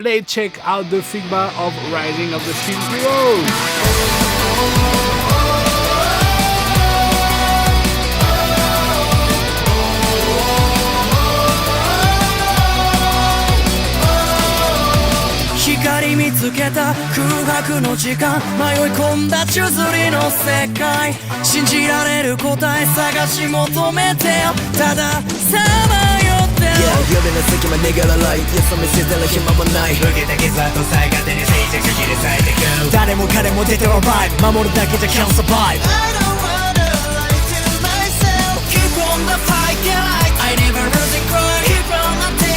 Let's check out the Figma of Rising of the Shield Heroes. 光見つけた空白の時間迷い込んだ宙づりの世界信じられる答え探し求めてよたださまよってる Yeah 夜の隙間逃がらない Yes 見せてる暇はない受けた傷跡さえ勝手に静寂切り裂いてく誰も彼も出ては Vibe 守るだけじゃ Can't survive I don't wanna lie to myself Keep on the fight, get light I never losing cry Keep on the